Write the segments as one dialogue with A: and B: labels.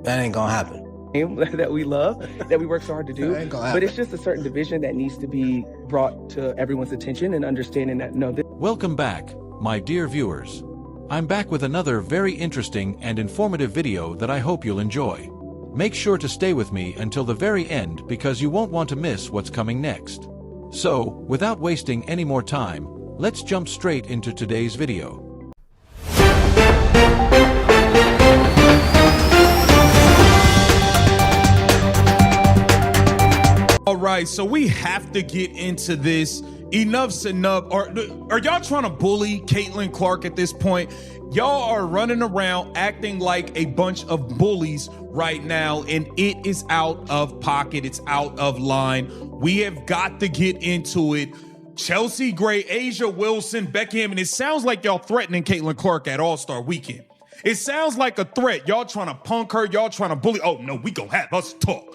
A: That ain't gonna happen.
B: That we love, that we work so hard to do.
A: That ain't gonna happen.
B: But it's just a certain division that needs to be brought to everyone's attention and understanding that, no, this.
C: Welcome back, my dear viewers. I'm back with another very interesting and informative video that I hope you'll enjoy. Make sure to stay with me until the very end because you won't want to miss what's coming next. So, without wasting any more time, let's jump straight into today's video.
D: All right, so we have to get into this. Enough's enough. Are y'all trying to bully Caitlin Clark at this point? Y'all are running around acting like a bunch of bullies right now, and it is out of pocket. It's out of line. We have got to get into it. Chelsea Gray, Asia Wilson, Becky Hammond. It sounds like y'all threatening Caitlin Clark at All-Star Weekend. It sounds like a threat. Y'all trying to punk her. Y'all trying to bully. Oh, no, we gonna have us talk.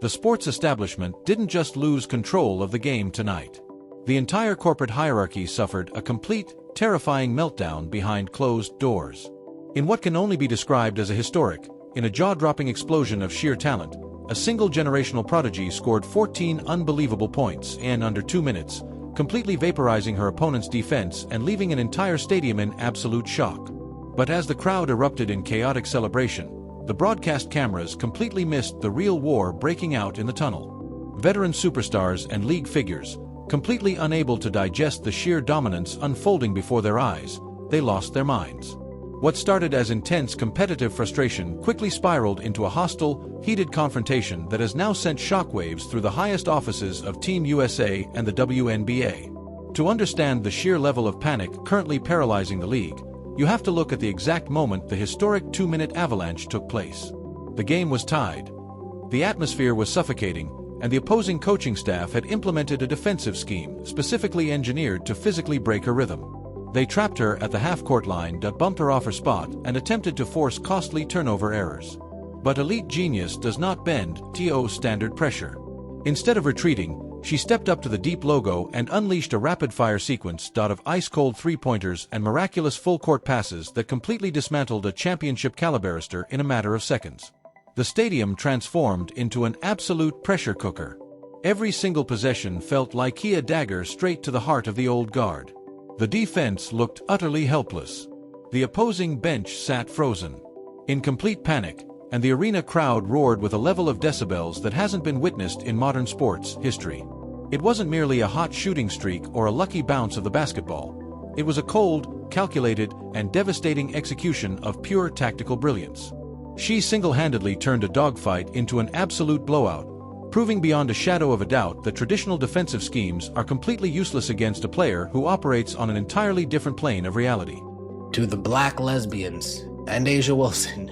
C: The sports establishment didn't just lose control of the game tonight. The entire corporate hierarchy suffered a complete, terrifying meltdown behind closed doors. In what can only be described as a historic, in a jaw-dropping explosion of sheer talent, a single generational prodigy scored 14 unbelievable points in under 2 minutes, completely vaporizing her opponent's defense and leaving an entire stadium in absolute shock. But as the crowd erupted in chaotic celebration, the broadcast cameras completely missed the real war breaking out in the tunnel. Veteran superstars and league figures, completely unable to digest the sheer dominance unfolding before their eyes, they lost their minds. What started as intense competitive frustration quickly spiraled into a hostile, heated confrontation that has now sent shockwaves through the highest offices of Team USA and the WNBA. To understand the sheer level of panic currently paralyzing the league, you have to look at the exact moment the historic 2-minute avalanche took place. The game was tied. The atmosphere was suffocating, and the opposing coaching staff had implemented a defensive scheme specifically engineered to physically break her rhythm. They trapped her at the half-court line, bumped her off her spot, and attempted to force costly turnover errors. But elite genius does not bend to standard pressure. Instead of retreating, she stepped up to the deep logo and unleashed a rapid-fire sequence of ice-cold three-pointers and miraculous full-court passes that completely dismantled a championship caliberister in a matter of seconds. The stadium transformed into an absolute pressure cooker. Every single possession felt like a dagger straight to the heart of the old guard. The defense looked utterly helpless. The opposing bench sat frozen, in complete panic, and the arena crowd roared with a level of decibels that hasn't been witnessed in modern sports history. It wasn't merely a hot shooting streak or a lucky bounce of the basketball. It was a cold, calculated, and devastating execution of pure tactical brilliance. She single-handedly turned a dogfight into an absolute blowout, proving beyond a shadow of a doubt that traditional defensive schemes are completely useless against a player who operates on an entirely different plane of reality.
A: To the black lesbians and Asia Wilson.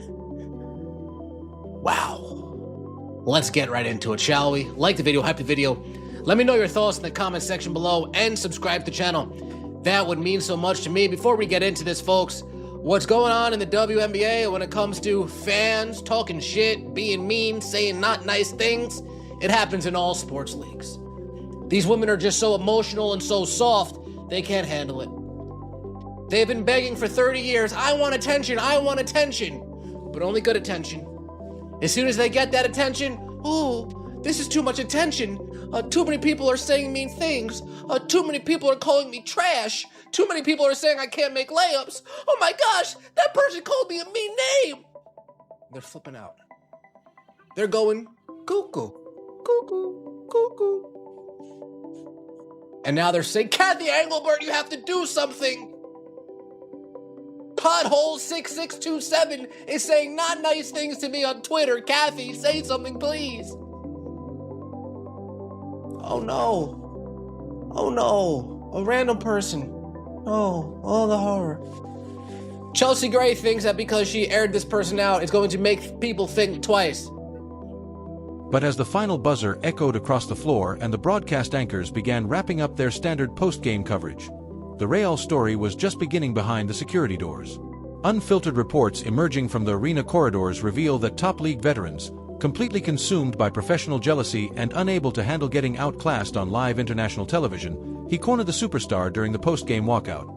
A: Wow. Let's get right into it, shall we? Like the video, hype the video. Let me know your thoughts in the comment section below and subscribe to the channel. That would mean so much to me. Before we get into this, folks, what's going on in the WNBA when it comes to fans talking shit, being mean, saying not nice things? It happens in all sports leagues. These women are just so emotional and so soft, they can't handle it. They've been begging for 30 years, I want attention, but only good attention. As soon as they get that attention, ooh, this is too much attention. Too many people are saying mean things. Too many people are calling me trash. Too many people are saying I can't make layups. Oh my gosh, that person called me a mean name. They're flipping out. They're going cuckoo, cuckoo, cuckoo. And now they're saying, Kathy Engelbert, you have to do something. Pothole 6627 is saying not nice things to me on Twitter. Kathy, say something, please. Oh no. Oh no. A random person. Oh, the horror. Chelsea Gray thinks that because she aired this person out, it's going to make people think twice.
C: But as the final buzzer echoed across the floor and the broadcast anchors began wrapping up their standard post-game coverage, the Real story was just beginning behind the security doors. Unfiltered reports emerging from the arena corridors reveal that top league veterans, completely consumed by professional jealousy and unable to handle getting outclassed on live international television, he cornered the superstar during the post-game walkout.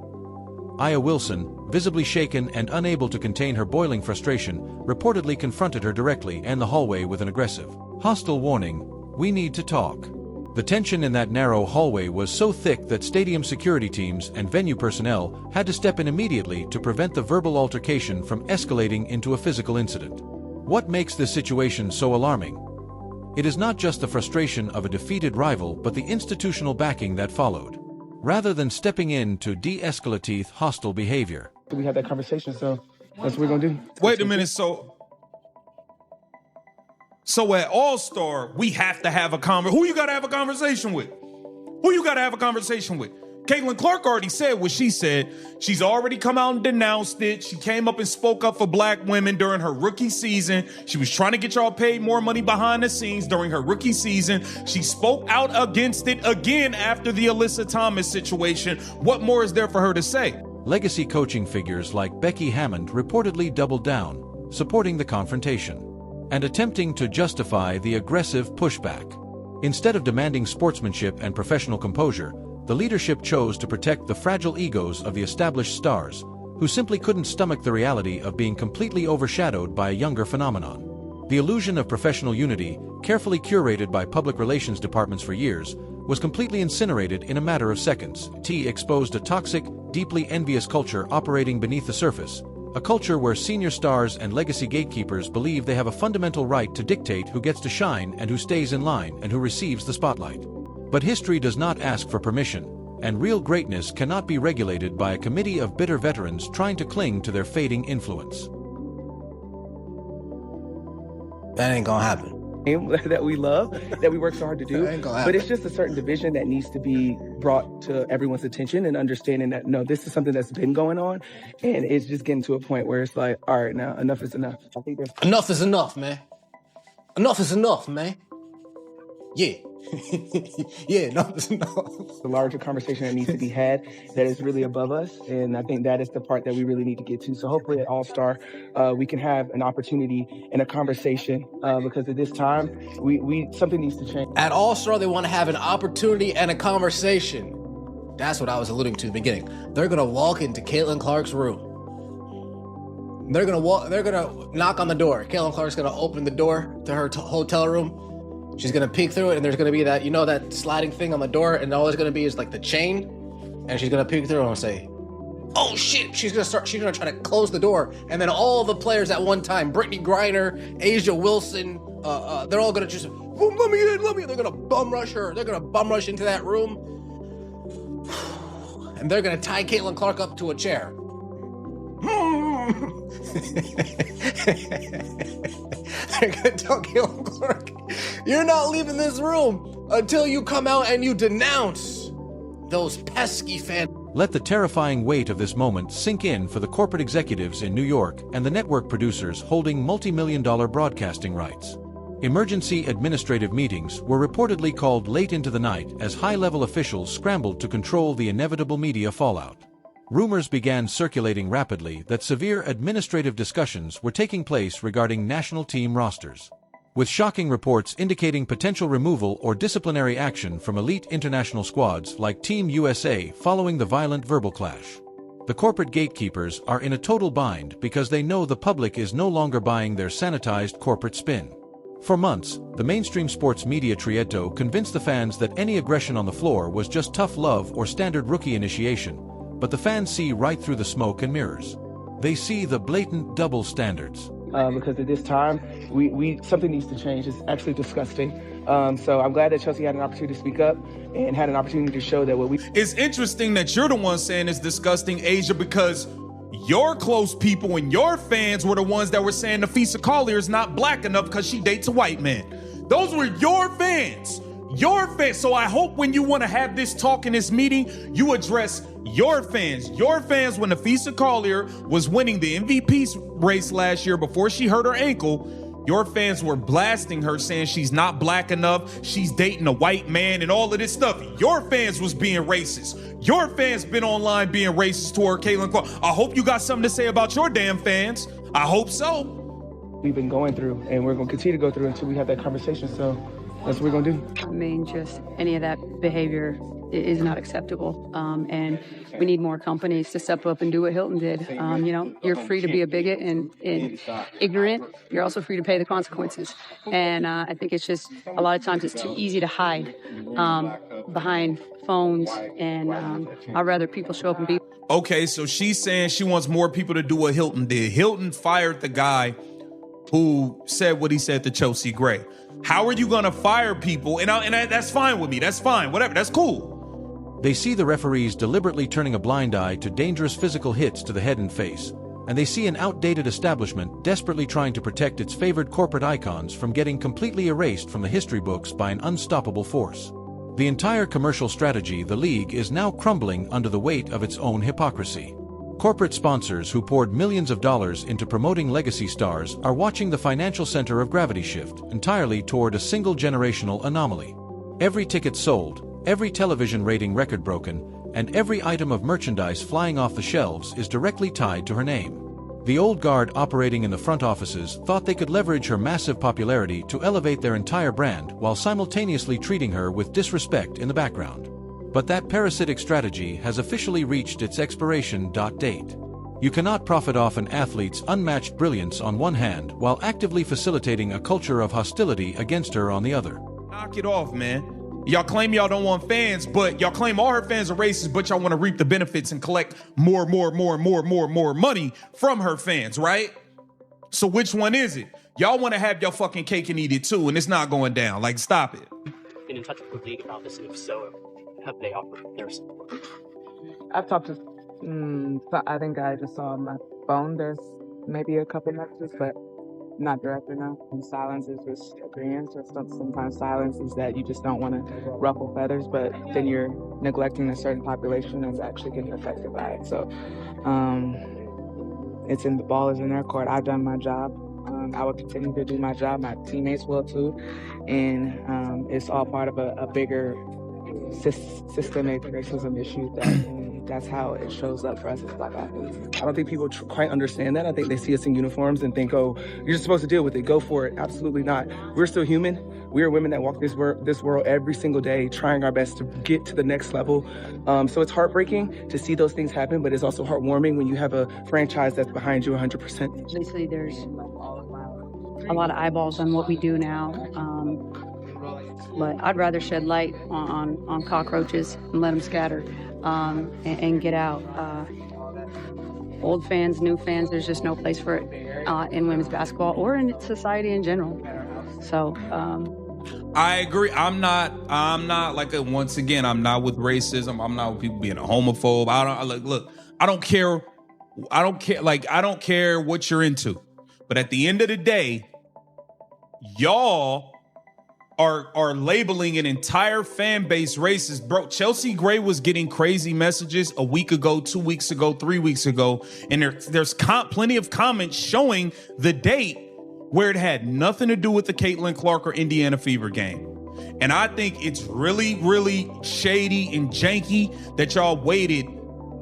C: Aya Wilson, visibly shaken and unable to contain her boiling frustration, reportedly confronted her directly in the hallway with an aggressive, hostile warning, "We need to talk." The tension in that narrow hallway was so thick that stadium security teams and venue personnel had to step in immediately to prevent the verbal altercation from escalating into a physical incident. What makes this situation so alarming? It is not just the frustration of a defeated rival but the institutional backing that followed. Rather than stepping in to de-escalate hostile behavior.
B: We had that conversation, so that's what we're gonna do.
D: Wait a minute, so at All-Star, we have to have a who you gotta have a conversation with? Who you gotta have a conversation with? Caitlin Clark already said what she said. She's already come out and denounced it. She came up and spoke up for black women during her rookie season. She was trying to get y'all paid more money behind the scenes during her rookie season. She spoke out against it again after the Alyssa Thomas situation. What more is there for her to say?
C: Legacy coaching figures like Becky Hammond reportedly doubled down, supporting the confrontation and attempting to justify the aggressive pushback. Instead of demanding sportsmanship and professional composure, the leadership chose to protect the fragile egos of the established stars, who simply couldn't stomach the reality of being completely overshadowed by a younger phenomenon. The illusion of professional unity, carefully curated by public relations departments for years, was completely incinerated in a matter of seconds. T exposed a toxic, deeply envious culture operating beneath the surface, a culture where senior stars and legacy gatekeepers believe they have a fundamental right to dictate who gets to shine and who stays in line and who receives the spotlight. But history does not ask for permission, and real greatness cannot be regulated by a committee of bitter veterans trying to cling to their fading influence.
A: That ain't gonna happen.
B: That we love, that we work so hard to do. But it's just a certain division that needs to be brought to everyone's attention and understanding that, no, this is something that's been going on. And it's just getting to a point where it's like, all right, now enough is enough. I think
A: enough is enough, man. Enough is enough, man. Yeah. Yeah, enough is enough.
B: The larger conversation that needs to be had that is really above us. And I think that is the part that we really need to get to. So hopefully at All-Star, we can have an opportunity and a conversation because at this time, we something needs to change.
A: At All-Star, they want to have an opportunity and a conversation. That's what I was alluding to in the beginning. They're going to walk into Caitlin Clark's room. They're going to knock on the door. Caitlin Clark's going to open the door to her hotel room. She's going to peek through it, and there's going to be that, that sliding thing on the door, and all there's going to be is like the chain, and she's going to peek through and say, oh shit, she's going to try to close the door, and then all the players at one time, Brittany Griner, A'ja Wilson, they're all going to just, let me in, they're going to bum rush her, they're going to bum rush into that room, and they're going to tie Caitlin Clark up to a chair. They're gonna tell Caitlin Clark, you're not leaving this room until you come out and you denounce those pesky fans.
C: Let the terrifying weight of this moment sink in for the corporate executives in New York and the network producers holding multi-million-dollar broadcasting rights. Emergency administrative meetings were reportedly called late into the night as high-level officials scrambled to control the inevitable media fallout. Rumors began circulating rapidly that severe administrative discussions were taking place regarding national team rosters, with shocking reports indicating potential removal or disciplinary action from elite international squads like Team USA following the violent verbal clash. The corporate gatekeepers are in a total bind because they know the public is no longer buying their sanitized corporate spin. For months, the mainstream sports media trieto convinced the fans that any aggression on the floor was just tough love or standard rookie initiation. But the fans see right through the smoke and mirrors. They see the blatant double standards.
B: Because at this time, we something needs to change. It's actually disgusting. So I'm glad that Chelsea had an opportunity to speak up and had an opportunity to show that what we...
D: It's interesting that you're the one saying it's disgusting, A'ja, because your close people and your fans were the ones that were saying Nafisa Collier is not black enough because she dates a white man. Those were your fans. Your fans. So I hope when you want to have this talk in this meeting, you address your fans when Nafisa Collier was winning the MVP race last year before she hurt her ankle. Your fans were blasting her saying she's not black enough, she's dating a white man and all of this stuff. Your fans was being racist. Your fans been online being racist toward Caitlin Clark. I hope you got something to say about your damn fans. I hope so.
B: We've been going through and we're going to continue to go through until we have that conversation. So that's what we're gonna do.
E: I mean, just any of that behavior is not acceptable. And we need more companies to step up and do what Hilton did. You know, you're free to be a bigot and ignorant. You're also free to pay the consequences. And I think it's just a lot of times it's too easy to hide behind phones. And I'd rather people show up and be.
D: Okay, so she's saying she wants more people to do what Hilton did. Hilton fired the guy who said what he said to Chelsea Gray. How are you going to fire people? And that's fine with me. That's fine. Whatever. That's cool.
C: They see the referees deliberately turning a blind eye to dangerous physical hits to the head and face, and they see an outdated establishment desperately trying to protect its favored corporate icons from getting completely erased from the history books by an unstoppable force. The entire commercial strategy, the league, is now crumbling under the weight of its own hypocrisy. Corporate sponsors who poured millions of dollars into promoting legacy stars are watching the financial center of gravity shift entirely toward a single generational anomaly. Every ticket sold, every television rating record broken, and every item of merchandise flying off the shelves is directly tied to her name. The old guard operating in the front offices thought they could leverage her massive popularity to elevate their entire brand while simultaneously treating her with disrespect in the background. But that parasitic strategy has officially reached its expiration date. You cannot profit off an athlete's unmatched brilliance on one hand while actively facilitating a culture of hostility against her on the other.
D: Knock it off, man. Y'all claim y'all don't want fans, but y'all claim all her fans are racist, but y'all want to reap the benefits and collect more money from her fans, right? So which one is it? Y'all want to have your fucking cake and eat it too, and it's not going down. Like, stop it.
F: Been in touch with the league about this, and if so, have they offered their support?
B: I've talked to, I think I just saw on my phone, there's maybe a couple messages, but not directly, no. And silence is just agreeance, or sometimes silence is that you just don't want to ruffle feathers, but then you're neglecting a certain population and actually getting affected by it. So the ball is in their court. I've done my job. I will continue to do my job. My teammates will too. And it's all part of a bigger systemic racism issue that's how it shows up for us as Black athletes. I don't think people quite understand that. I think they see us in uniforms and think, oh, you're just supposed to deal with it. Go for it. Absolutely not. We're still human. We are women that walk this world every single day, trying our best to get to the next level. So it's heartbreaking to see those things happen, but it's also heartwarming when you have a franchise that's behind you 100%.
E: Obviously, there's a lot of eyeballs on what we do now. But I'd rather shed light on cockroaches and let them scatter and get out. Old fans, new fans, there's just no place for it in women's basketball or in society in general. So
D: I agree. I'm not like once again, I'm not with racism. I'm not with people being a homophobe. I don't care what you're into. But at the end of the day, y'all are labeling an entire fan base racist. Bro, Chelsea Gray was getting crazy messages a week ago, 2 weeks ago, 3 weeks ago, and there's plenty of comments showing the date where it had nothing to do with the Caitlin Clark or Indiana Fever game. And I think it's really, really shady and janky that y'all waited,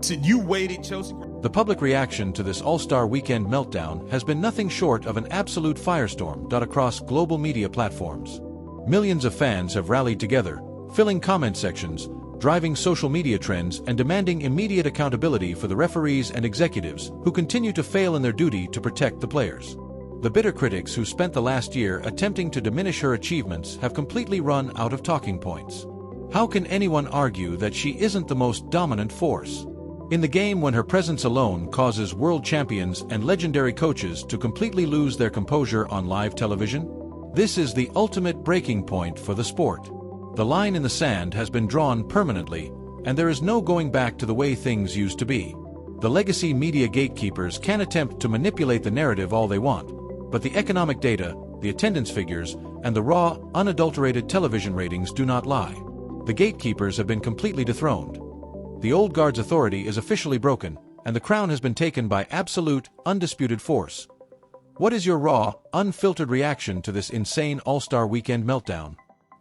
D: Chelsea Gray.
C: The public reaction to this All-Star Weekend meltdown has been nothing short of an absolute firestorm across global media platforms. Millions of fans have rallied together, filling comment sections, driving social media trends, and demanding immediate accountability for the referees and executives who continue to fail in their duty to protect the players. The bitter critics who spent the last year attempting to diminish her achievements have completely run out of talking points. How can anyone argue that she isn't the most dominant force in the game when her presence alone causes world champions and legendary coaches to completely lose their composure on live television? This is the ultimate breaking point for the sport. The line in the sand has been drawn permanently, and there is no going back to the way things used to be. The legacy media gatekeepers can attempt to manipulate the narrative all they want, but the economic data, the attendance figures, and the raw, unadulterated television ratings do not lie. The gatekeepers have been completely dethroned. The old guard's authority is officially broken, and the crown has been taken by absolute, undisputed force. What is your raw, unfiltered reaction to this insane All-Star Weekend meltdown?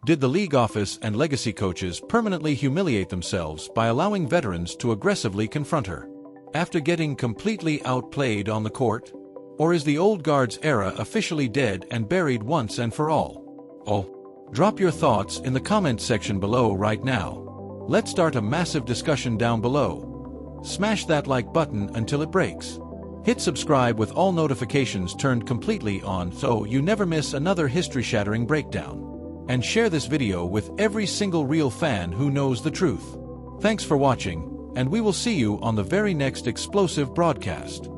C: Did the league office and legacy coaches permanently humiliate themselves by allowing veterans to aggressively confront her after getting completely outplayed on the court? Or is the old guard's era officially dead and buried once and for all? Oh, Drop your thoughts in the comment section below right now. Let's start a massive discussion down below. Smash that like button until it breaks. Hit subscribe with all notifications turned completely on so you never miss another history-shattering breakdown. And share this video with every single real fan who knows the truth. Thanks for watching, and we will see you on the very next explosive broadcast.